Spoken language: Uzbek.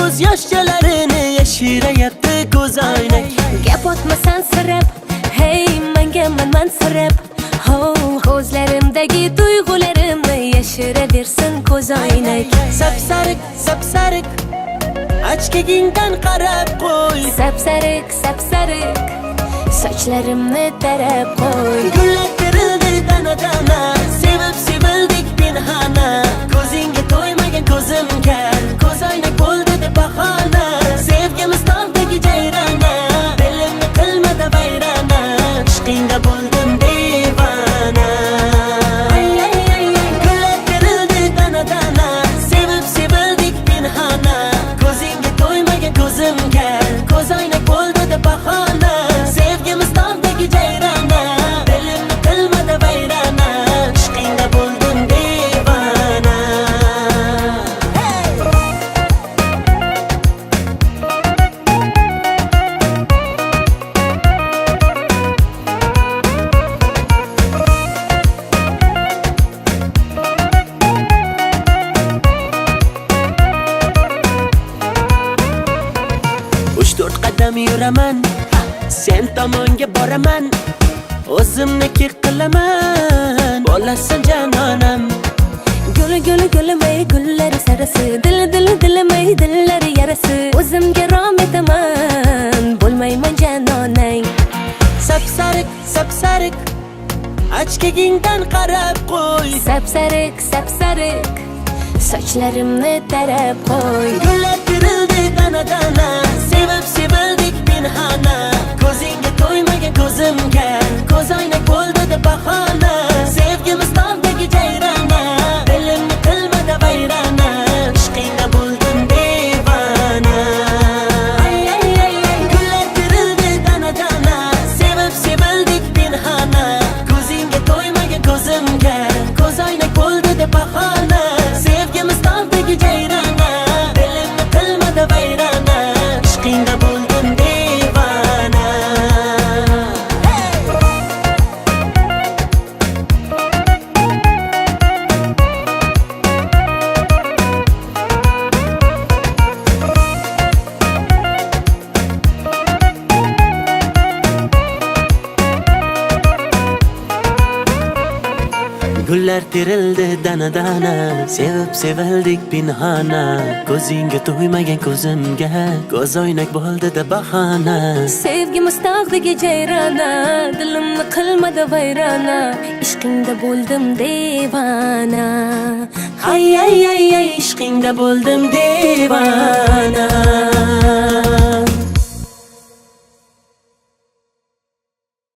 ko'z yoshchalarini yashirayapti ko'zoynak. Gap otmasan sirab, hey menga mansirab. Ko'zlarimdagi tuyg'ularimni yashiraversin ko'zoynak. Sapsariq, sapsariq, ochkagingdan qarab qo'y. Sapsariq, sapsariq, sochlarimni tarab qo'y. Gullar terildi dana-dana, sevib sevildik pinhona. Ko'zingga to'ymagan ko'zim kar, ko'zoynak bo'ldi deb bahona. Sevgimiz tog'dagi jayrona, dilimni qilmadi vayrona. Ishqingda bo'ldim devona. Gullar terildi dana-dana, sevib sevildik pinhona. Ko'zingga to'ymagan ko'zim kar, ko'zoynak bo'ldi deb bahona. Sevgimiz tog'dagi jayrona, dilimni qilmadi vayrona. Ishqingda bo'ldim devona. Uch to'rt qadam yuraman, sen tomonga boraman. O'zimniki qilaman, bo'lasan janonam. Guli guli gulimay gullari sarasi, dilimay dillari yarasi. O'zimga rom etaman, bo'lmayman janonang. Sapsariq, sapsariq, ochkagingdan qarab qo'y. Sapsariq, sapsariq, sochlarimni tarab qo'y. Gullar terildi dana-dana, sevib sevildik pinhona. Ko'zingga to'ymagan ko'zim kar, ko'zoynak bo'ldi deb bahona. Sevgimiz tog'dagi jayrona, dilimni qilmadi vayrona. Ishqingda bo'ldim devona. Gullar terildi dana-dana, sevib sevildik pinhona. Ko'zingga to'ymagan ko'zim kar, ko'zoynak bo'ldi deb bahona. Sevgimiz tog'dagi jayrona, dilimni qilmadi vayrona. Ishqingda bo'ldim devona. Gullar terildi dana-dana, sevib sevildik pinhona. Ko'zingga to'ymagan ko'zimga, ko'zoynak bo'ldi deb bahona. Sevgimiz tog'dagi jayrona, dilimni qilmadi vayrona. Ishqingda bo'ldim devona. Ay ay ay ay, ishqingda bo'ldim devona.